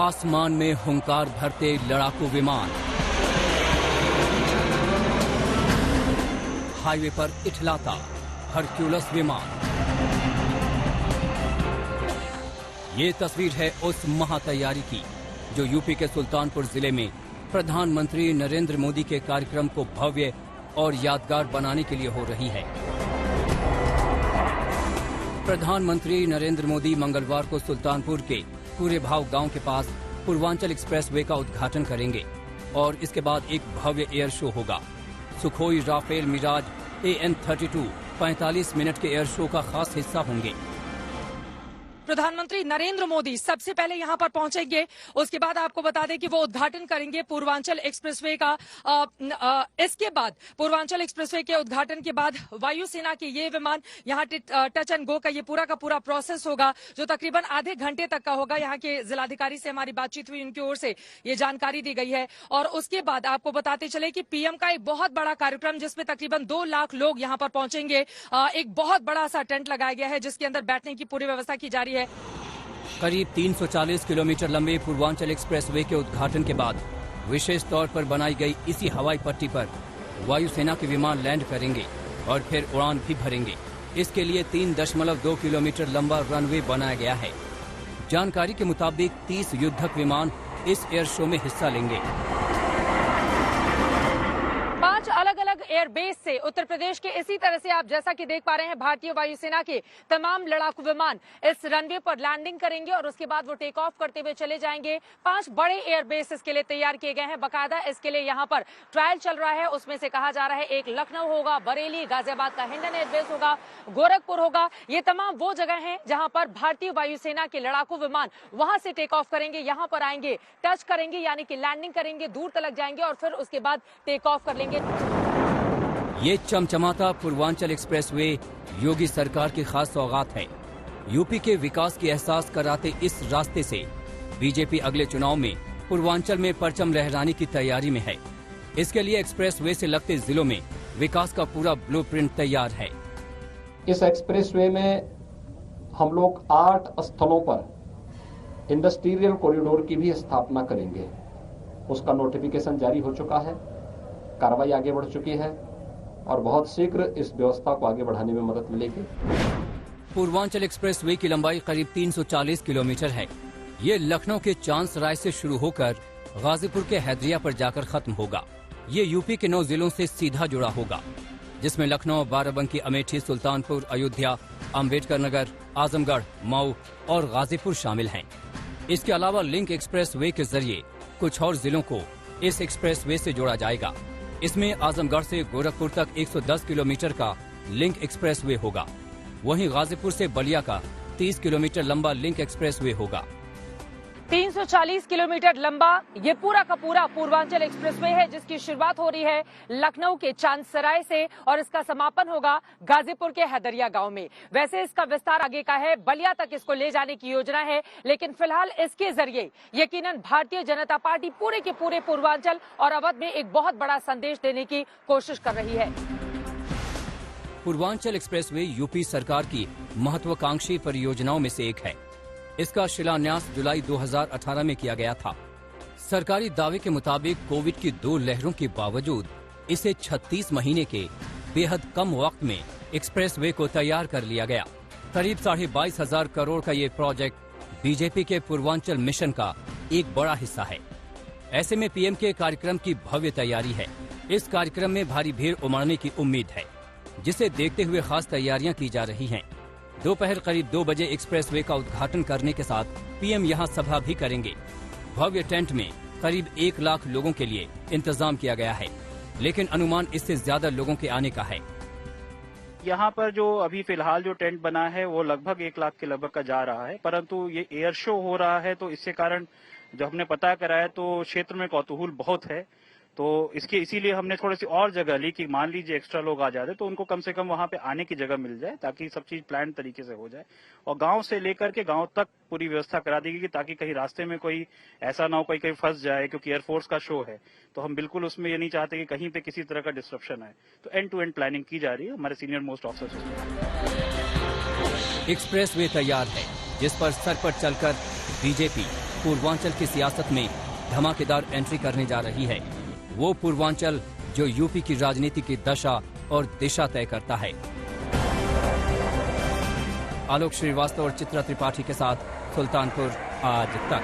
आसमान में हुंकार भरते लड़ाकू विमान, हाईवे पर इठलाता हरक्यूलस विमान। ये तस्वीर है उस महातैयारी की जो यूपी के सुल्तानपुर जिले में प्रधानमंत्री नरेंद्र मोदी के कार्यक्रम को भव्य और यादगार बनाने के लिए हो रही है। प्रधानमंत्री नरेंद्र मोदी मंगलवार को सुल्तानपुर के पूरे भाव गांव के पास पूर्वांचल एक्सप्रेसवे का उद्घाटन करेंगे और इसके बाद एक भव्य एयर शो होगा। सुखोई, राफेल, मिराज, AN-32 45 मिनट के एयर शो का खास हिस्सा होंगे। प्रधानमंत्री नरेंद्र मोदी सबसे पहले यहां पर पहुंचेंगे। उसके बाद आपको बता दें कि वो उद्घाटन करेंगे पूर्वांचल एक्सप्रेसवे का। इसके बाद पूर्वांचल एक्सप्रेसवे के उद्घाटन के बाद वायुसेना के ये विमान यहां टच एंड गो का ये पूरा का पूरा प्रोसेस होगा, जो तकरीबन आधे घंटे तक का होगा। यहां के जिलाधिकारी से हमारी बातचीत हुई, उनकी ओर से ये जानकारी दी गई है। और उसके बाद आपको बताते चले कि पीएम का एक बहुत बड़ा कार्यक्रम, जिसमें तकरीबन 2 लाख लोग यहां पर पहुंचेंगे। एक बहुत बड़ा सा टेंट लगाया गया है जिसके अंदर बैठने की पूरी व्यवस्था की जा रही है। करीब 340 किलोमीटर लंबे पूर्वांचल एक्सप्रेसवे के उद्घाटन के बाद विशेष तौर पर बनाई गई इसी हवाई पट्टी पर वायुसेना के विमान लैंड करेंगे और फिर उड़ान भी भरेंगे। इसके लिए 3.2 किलोमीटर लंबा रनवे बनाया गया है। जानकारी के मुताबिक 30 युद्धक विमान इस एयर शो में हिस्सा लेंगे। 5 अलग अलग एयरबेस से उत्तर प्रदेश के इसी तरह से आप जैसा कि देख पा रहे हैं, भारतीय वायुसेना के तमाम लड़ाकू विमान इस रनवे पर लैंडिंग करेंगे और उसके बाद वो टेक ऑफ करते हुए चले जाएंगे। 5 बड़े एयरबेस इसके लिए तैयार किए गए हैं। बाकायदा इसके लिए यहाँ पर ट्रायल चल रहा है। उसमें से कहा जा रहा है एक लखनऊ होगा, बरेली, गाजियाबाद का हिंडन एयरबेस होगा, गोरखपुर होगा। ये तमाम वो जगह हैं जहां पर भारतीय वायुसेना के लड़ाकू विमान वहां से टेक ऑफ करेंगे, यहाँ पर आएंगे, टच करेंगे यानी कि लैंडिंग करेंगे, दूर तक जाएंगे और फिर उसके बाद टेक ऑफ कर लेंगे। ये चमचमाता पूर्वांचल एक्सप्रेसवे योगी सरकार की खास सौगात है। यूपी के विकास की एहसास कराते इस रास्ते से बीजेपी अगले चुनाव में पूर्वांचल में परचम लहराने की तैयारी में है। इसके लिए एक्सप्रेसवे से लगते जिलों में विकास का पूरा ब्लूप्रिंट तैयार है। इस एक्सप्रेसवे में हम लोग 8 स्थलों पर इंडस्ट्रियल कॉरिडोर की भी स्थापना करेंगे। उसका नोटिफिकेशन जारी हो चुका है, कार्रवाई आगे बढ़ चुकी है और बहुत शीघ्र इस व्यवस्था को आगे बढ़ाने में मदद मिलेगी। पूर्वांचल एक्सप्रेसवे की लंबाई करीब 340 किलोमीटर है। ये लखनऊ के चांसराय से शुरू होकर गाजीपुर के हैदरिया पर जाकर खत्म होगा। ये यूपी के 9 जिलों से सीधा जुड़ा होगा, जिसमें लखनऊ, बाराबंकी, अमेठी, सुल्तानपुर, अयोध्या, अम्बेडकर नगर, आजमगढ़, मऊ और गाजीपुर शामिल हैं। इसके अलावा लिंक एक्सप्रेसवे के जरिए कुछ और जिलों को इस एक्सप्रेसवे से जोड़ा जाएगा। इसमें आजमगढ़ से गोरखपुर तक 110 किलोमीटर का लिंक एक्सप्रेसवे होगा। वहीं गाजीपुर से बलिया का 30 किलोमीटर लंबा लिंक एक्सप्रेसवे होगा। 340 किलोमीटर लंबा ये पूरा का पूरा पूर्वांचल एक्सप्रेसवे है, जिसकी शुरुआत हो रही है लखनऊ के चांदसराय से और इसका समापन होगा गाजीपुर के हैदरिया गांव में। वैसे इसका विस्तार आगे का है, बलिया तक इसको ले जाने की योजना है, लेकिन फिलहाल इसके जरिए यकीनन भारतीय जनता पार्टी पूरे के पूरे पूर्वांचल और अवध में एक बहुत बड़ा संदेश देने की कोशिश कर रही है। पूर्वांचल एक्सप्रेसवे यूपी सरकार की महत्वाकांक्षी परियोजनाओं में से एक है। इसका शिलान्यास जुलाई 2018 में किया गया था। सरकारी दावे के मुताबिक कोविड की 2 लहरों के बावजूद इसे 36 महीने के बेहद कम वक्त में एक्सप्रेसवे को तैयार कर लिया गया। करीब 22,500 करोड़ का ये प्रोजेक्ट बीजेपी के पूर्वांचल मिशन का एक बड़ा हिस्सा है। ऐसे में पीएम के कार्यक्रम की भव्य तैयारी है। इस कार्यक्रम में भारी भीड़ उमड़ने की उम्मीद है, जिसे देखते हुए खास तैयारियां की जा रही हैं। दोपहर करीब 2 बजे एक्सप्रेसवे का उद्घाटन करने के साथ पीएम यहां सभा भी करेंगे। भव्य टेंट में करीब 1 लाख लोगों के लिए इंतजाम किया गया है, लेकिन अनुमान इससे ज्यादा लोगों के आने का है। यहाँ पर जो अभी फिलहाल जो टेंट बना है वो लगभग 1 लाख के लगभग का जा रहा है, परंतु ये एयर शो हो रहा है तो इससे कारण जो हमने पता कराया तो क्षेत्र में कौतूहल बहुत है। तो इसीलिए हमने थोड़ी सी और जगह ली कि मान लीजिए एक्स्ट्रा लोग आ जाते तो उनको कम से कम वहां पे आने की जगह मिल जाए, ताकि सब चीज प्लान तरीके से हो जाए। और गांव से लेकर के गांव तक पूरी व्यवस्था करा दी गई ताकि कहीं रास्ते में कोई ऐसा ना हो कोई कहीं फंस जाए, क्योंकि एयरफोर्स का शो है तो हम बिल्कुल उसमें ये नहीं चाहते कि कहीं पे किसी तरह का डिस्ट्रप्शन आए। तो एंड टू एंड प्लानिंग की जा रही है हमारे सीनियर मोस्ट ऑफिसर्स। एक्सप्रेसवे तैयार है, जिस पर सर पर चलकर बीजेपी पूर्वांचल की सियासत में धमाकेदार एंट्री करने जा रही है। वो पूर्वांचल जो यूपी की राजनीति की दशा और दिशा तय करता है। आलोक श्रीवास्तव और चित्रा त्रिपाठी के साथ सुल्तानपुर आज तक।